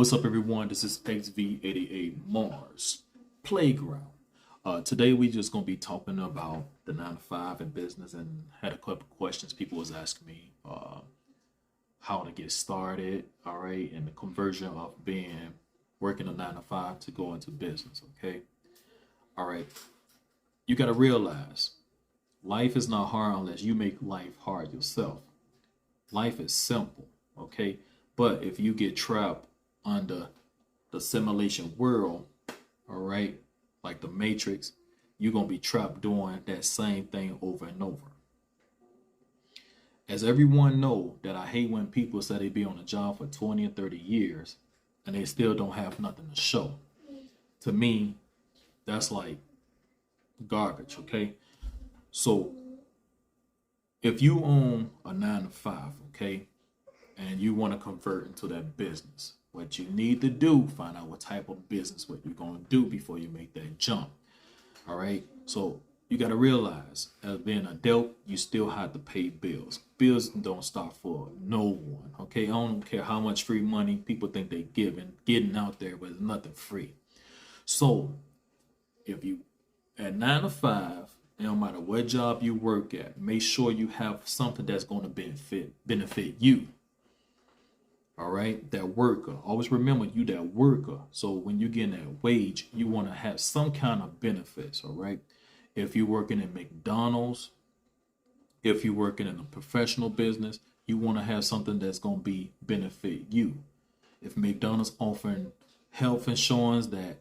What's up, everyone? This is XV88 Mars Playground. Today we just gonna be talking about the 9 to 5 in business, and had a couple questions people was asking me how to get started. All right, and the conversion of being working a 9 to 5 to go into business. Okay, all right. You gotta realize life is not hard unless you make life hard yourself. Life is simple. Okay, but if you get trapped under the simulation world, all right, like the Matrix, you're gonna be trapped doing that same thing over and over. As everyone know that I hate when people say they be on a job for 20 or 30 years and they still don't have nothing to show. To me, that's like garbage, okay? So if you own a 9 to 5, okay, and you want to convert into that business, what you need to do, find out what type of business what you're going to do before you make that jump. All right, so you got to realize, as being an adult, you still have to pay bills. Bills don't stop for no one. Okay, I don't care how much free money people think they getting out there, but there's nothing free. So if you at 9 to 5, no matter what job you work at, make sure you have something that's going to benefit you. All right, that worker. Always remember you that worker. So when you're getting that wage, you want to have some kind of benefits. All right. If you're working at McDonald's, if you're working in a professional business, you want to have something that's going to be benefit you. If McDonald's offering health insurance that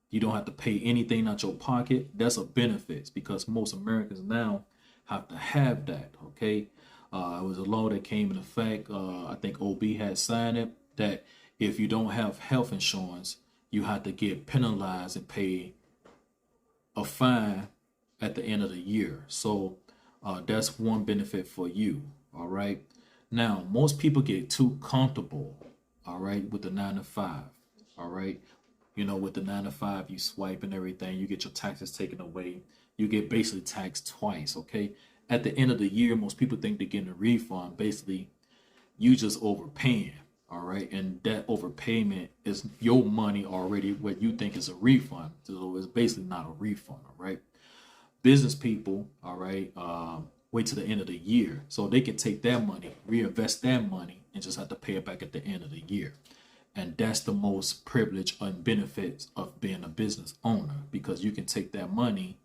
you don't have to pay anything out your pocket, that's a benefit, because most Americans now have to have that. Okay. It was a law that came in effect. I think OB had signed it, that if you don't have health insurance, you have to get penalized and pay a fine at the end of the year. So that's one benefit for you. All right. Now, most people get too comfortable, all right, with the 9 to 5. All right. You know, with the 9 to 5, you swipe and everything, you get your taxes taken away. You get basically taxed twice. Okay. At the end of the year, most people think they're getting a refund. Basically, you just overpaying. All right. And that overpayment is your money already, what you think is a refund. So it's basically not a refund. All right. Business people, all right, wait to the end of the year so they can take that money, reinvest that money, and just have to pay it back at the end of the year. And that's the most privilege and benefits of being a business owner, because you can take that money,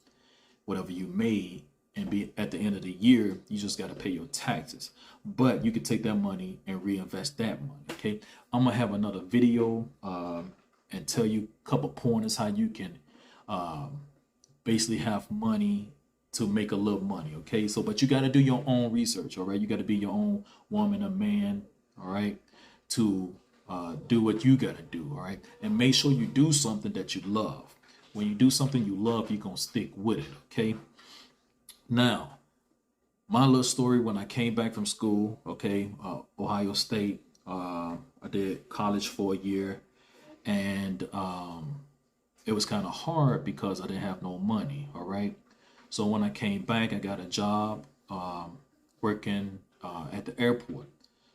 whatever you made, and be at the end of the year, you just got to pay your taxes. But you can take that money and reinvest that money. Okay, I'm gonna have another video and tell you a couple pointers how you can basically have money to make a little money. Okay, so but you got to do your own research. All right, you got to be your own woman or man. All right, to do what you got to do. All right, and make sure you do something that you love. When you do something you love, you're gonna stick with it. Okay. Now, my little story when I came back from school, okay, Ohio State, I did college for a year, and it was kind of hard because I didn't have no money, all right? So when I came back, I got a job working at the airport.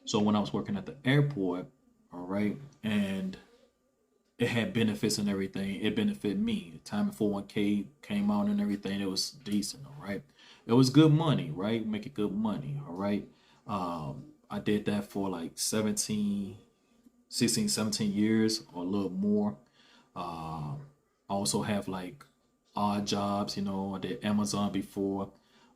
So when I was working at the airport, all right, and it had benefits and everything. It benefited me. The time and 401k came out and everything. It was decent, all right? It was good money, right? Making good money, all right? I did that for like 16, 17 years or a little more. I also have like odd jobs, you know. I did Amazon before.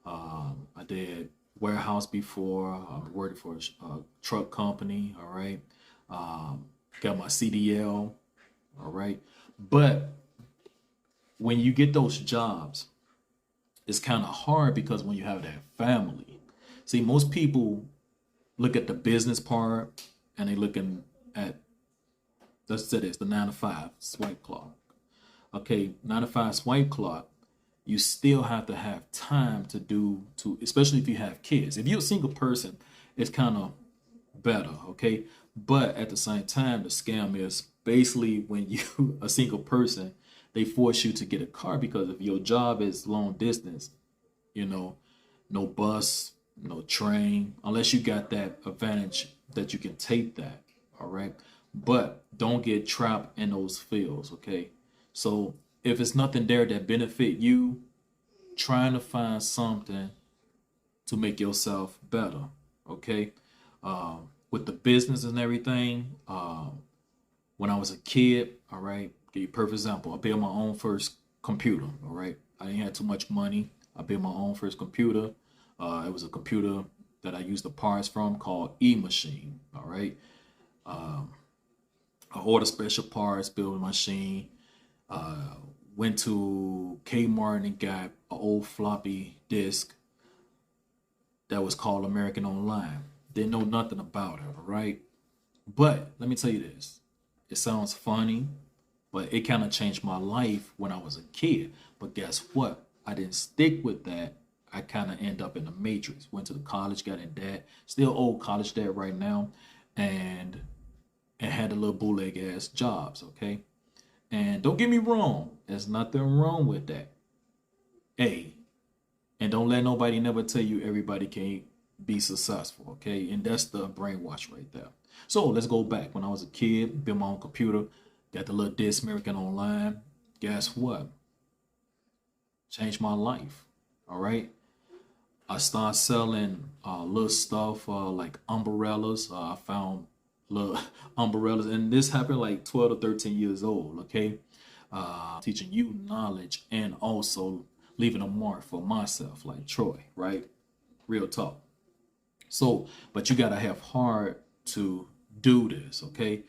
I did warehouse before. I worked for a truck company, all right? Got my CDL. All right. But when you get those jobs, it's kind of hard because when you have that family, see, most people look at the business part and they looking at, let's say this, the 9 to 5 swipe clock. Okay. 9 to 5 swipe clock. You still have to have time especially if you have kids. If you're a single person, it's kind of better. Okay. But at the same time, the scam is basically when you a single person, they force you to get a car, because if your job is long distance, you know, no bus, no train, unless you got that advantage that you can take that. All right. but don't get trapped in those fields, okay? So if it's nothing there that benefit you, trying to find something to make yourself better, okay? With the business and everything, when I was a kid, all right, give you a perfect example. I built my own first computer, all right? I didn't have too much money. I built my own first computer. It was a computer that I used the parts from called E-Machine, all right? I ordered special parts, built a machine, went to Kmart and got an old floppy disk that was called American Online. Didn't know nothing about it, all right? But let me tell you this. It sounds funny, but it kind of changed my life when I was a kid. But guess what? I didn't stick with that. I kind of end up in the matrix. Went to the college, got in debt. Still owe college debt right now. And had a little bootleg ass jobs, okay? And don't get me wrong. There's nothing wrong with that. Hey, and don't let nobody never tell you everybody can't be successful, okay? And that's the brainwash right there. So let's go back. When I was a kid, built my own computer, got the little disk American Online. Guess what? Changed my life, all right? I started selling little stuff like umbrellas. I found little umbrellas, and this happened like 12 to 13 years old, okay? Teaching you knowledge and also leaving a mark for myself, like Troy, right? Real talk. So, but you gotta have heart to do this, okay?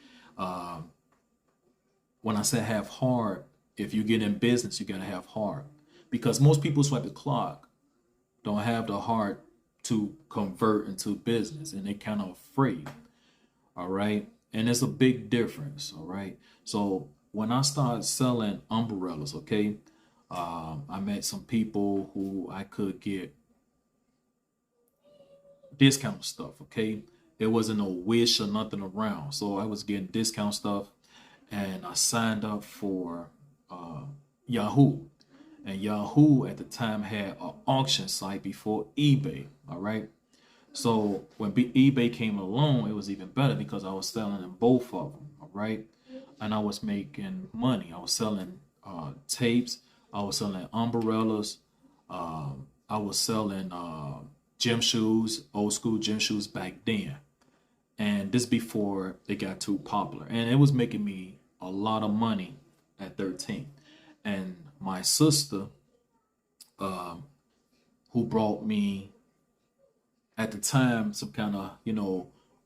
When I say have heart, if you get in business, you gotta have heart, because most people swipe the clock don't have the heart to convert into business, and they kind of afraid, all right? And it's a big difference, all right? So when I started selling umbrellas, okay, I met some people who I could get discount stuff, okay? There wasn't no Wish or nothing around, so I was getting discount stuff, and I signed up for Yahoo. And Yahoo at the time had an auction site before eBay, all right? So when eBay came along, it was even better because I was selling in both of them, all right? And I was making money. I was selling tapes. I was selling umbrellas. I was selling gym shoes, old school gym shoes back then. And this before it got too popular. And it was making me a lot of money at 13. And my sister, who brought me at the time some kind of,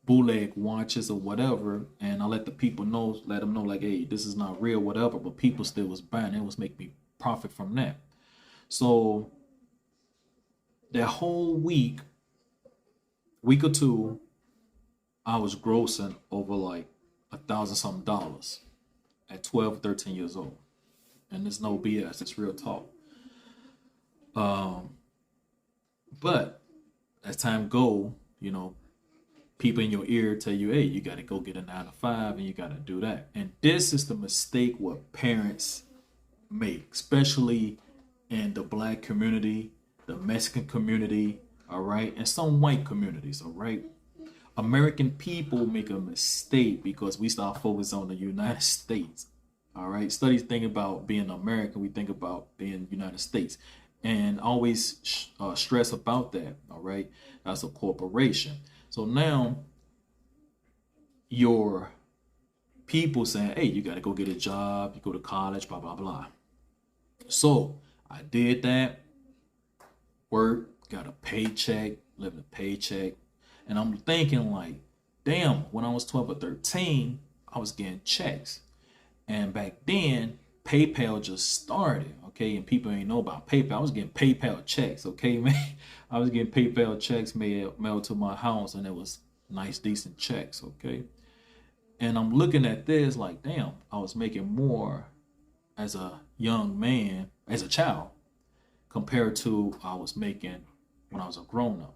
bootleg watches or whatever, and I let the people know, let them know like, hey, this is not real, whatever, but people still was buying. It was making me profit from that. So that whole week or two, I was grossing over like $1,000 something dollars at 12, 13 years old. And there's no BS, it's real talk. But as time go, people in your ear tell you, hey, you got to go get a 9 to 5 and you got to do that. And this is the mistake what parents make, especially in the black community, the Mexican community, all right, and some white communities, all right. American people make a mistake because we start focusing on the United States, all right. Studies think about being American, we think about being United States, and always stress about that, all right. That's a corporation. So now your people saying, hey, you got to go get a job, you go to college, blah, blah, blah. So I did that, work, got a paycheck, living a paycheck. And I'm thinking like, damn, when I was 12 or 13, I was getting checks. And back then, PayPal just started, okay? And people ain't know about PayPal. I was getting PayPal checks, okay, man? I was getting PayPal checks mailed to my house, and it was nice, decent checks, okay? And I'm looking at this like, damn, I was making more as a young man, as a child, compared to I was making when I was a grown-up.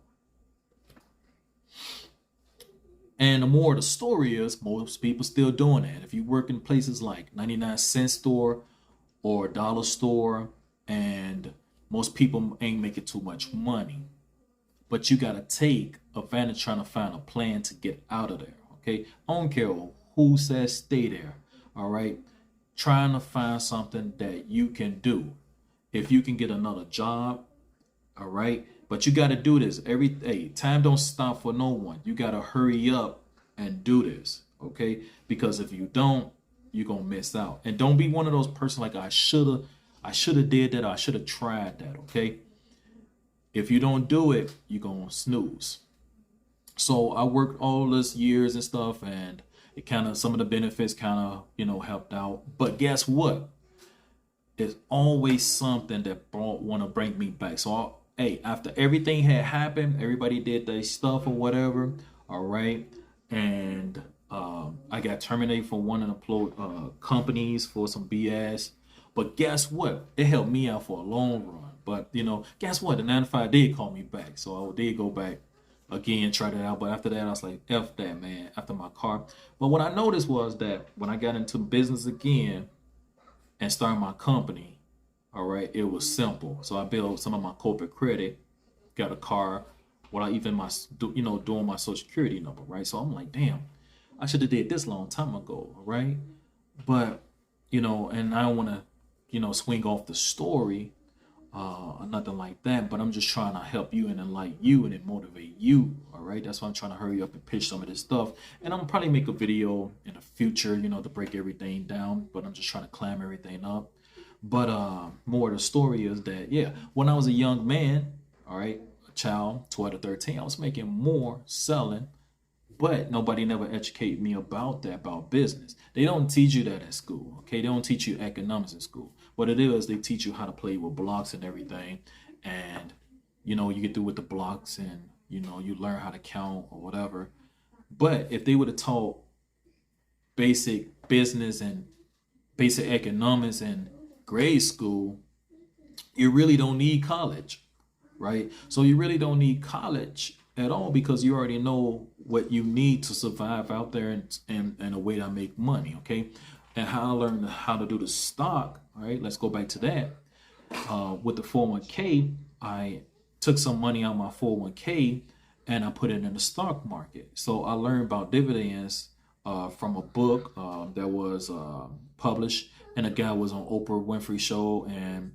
And the more the story is, most people still doing that. If you work in places like 99-cent store or dollar store, and most people ain't making too much money, but you got to take advantage trying to find a plan to get out of there, okay? I don't care Who says stay there? All right. Trying to find something that you can do. If you can get another job, all right. But you got to do this every day. Time don't stop for no one. You got to hurry up and do this. Okay. Because if you don't, you're going to miss out. And don't be one of those person like I should have did that. I should have tried that. Okay. If you don't do it, you're going to snooze. So I worked all this years and stuff, and it kind of, some of the benefits kind of, helped out. But guess what? There's always something that want to bring me back. So, hey, after everything had happened, everybody did their stuff or whatever. All right. And I got terminated from one of the companies for some BS. But guess what? It helped me out for a long run. But, guess what? The 9 to 5 did call me back. So I did go back again, tried it out. But after that, I was like, F that, man, after my car. But what I noticed was that when I got into business again and started my company, all right, it was simple. So I built some of my corporate credit, got a car, without even doing my social security number, right? So I'm like, damn, I should have did this a long time ago, right? But, and I don't want to, swing off the story, or nothing like that, but I'm just trying to help you and enlighten you and then motivate you. All right. That's why I'm trying to hurry up and pitch some of this stuff. And I'm probably make a video in the future, to break everything down, but I'm just trying to clam everything up. But more of the story is that, yeah, when I was a young man, all right, a child, 12 to 13, I was making more selling, but nobody never educated me about that, about business. They don't teach you that at school, okay? They don't teach you economics in school. What it is, they teach you how to play with blocks and everything. And, you get through with the blocks and, you learn how to count or whatever. But if they would have taught basic business and basic economics in grade school, you really don't need college, right? So you really don't need college at all because you already know what you need to survive out there and a way to make money, okay? And how I learned how to do the stock, all right? Let's go back to that. With the 401k, I took some money out of my 401k and I put it in the stock market. So I learned about dividends from a book that was published, and a guy was on Oprah Winfrey show. And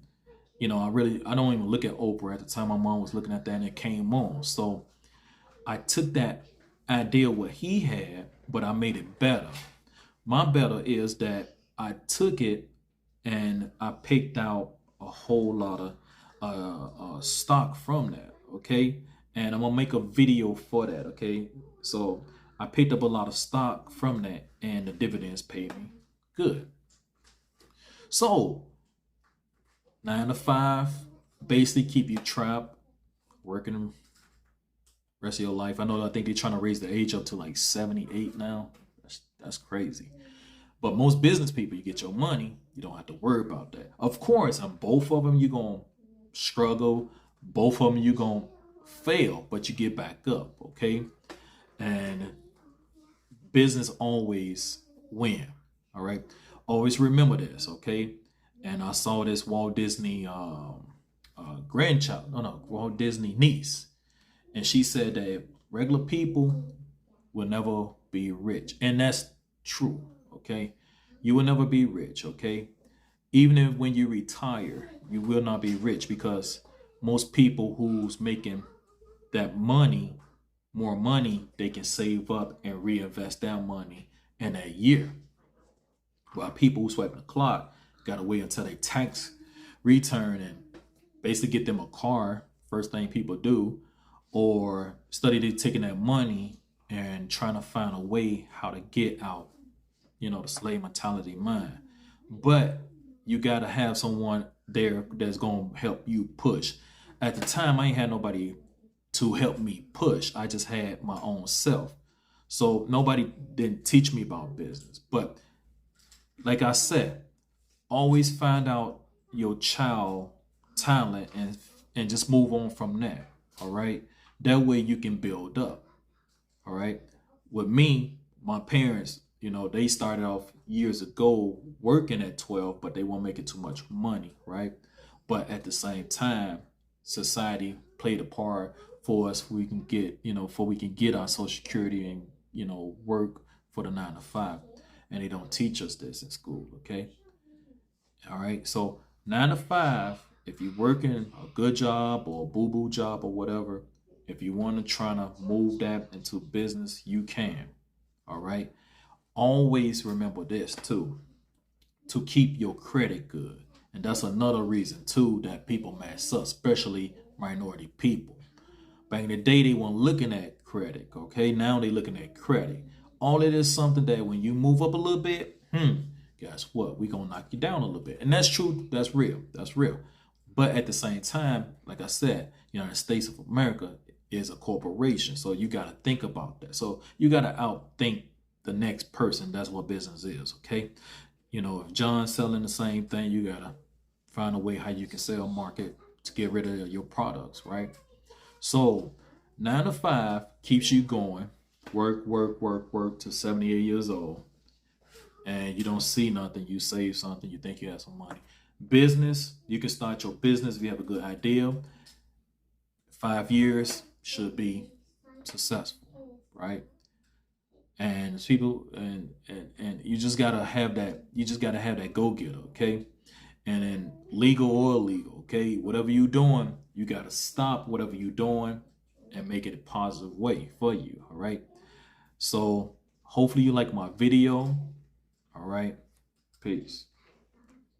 I don't even look at Oprah at the time. My mom was looking at that and it came on. So I took that idea what he had, but I made it better. My better is that I took it and I picked out a whole lot of stock from that, okay? And I'm gonna make a video for that, okay? So I picked up a lot of stock from that and the dividends paid me good. So 9 to 5 basically keep you trapped, working rest of your life. I think they're trying to raise the age up to like 78 now. That's crazy. But most business people, you get your money, you don't have to worry about that. Of course, on both of them, you're going to struggle. Both of them, you're going to fail, but you get back up, okay? And business always win, all right? Always remember this, okay? And I saw this Walt Disney Walt Disney niece. And she said that regular people will never be rich. And that's true, okay? You will never be rich, okay? Even if when you retire, you will not be rich because most people who's making that money, more money, they can save up and reinvest that money in a year. While people who swipe the clock got to wait until they tax return and basically get them a car, first thing people do, or study taking that money and trying to find a way how to get out, the slave mentality mind. But you got to have someone there that's going to help you push. At the time, I ain't had nobody to help me push. I just had my own self. So nobody didn't teach me about business. But like I said, always find out your child talent and just move on from that. All right. That way you can build up. All right. With me, my parents, they started off years ago working at 12, but they weren't making too much money. Right. But at the same time, society played a part for us. We can get, our social security and, work for the 9 to 5. and they don't teach us this in school. Okay. All right. So 9 to 5, if you're working a good job or a boo-boo job or whatever, if you want to try to move that into business, you can. All right. Always remember this too, to keep your credit good. And that's another reason too that people mess up, especially minority people. Back in the day, they weren't looking at credit. Okay. Now they're looking at credit. All it is something that when you move up a little bit, guess what? We're gonna knock you down a little bit. And that's true, that's real. That's real. But at the same time, like I said, United States of America is a corporation. So you gotta think about that. So you gotta outthink the next person. That's what business is, okay? If John's selling the same thing, you gotta find a way how you can sell market to get rid of your products, right? So 9 to 5 keeps you going. Work to 78 years old. And you don't see nothing, you save something, you think you have some money. Business, you can start your business if you have a good idea. 5 years should be successful, right? And people and you just gotta have that go-getter, okay? And then legal or illegal, okay? Whatever you're doing, you gotta stop whatever you're doing and make it a positive way for you, all right? So hopefully you like my video. All right. Peace.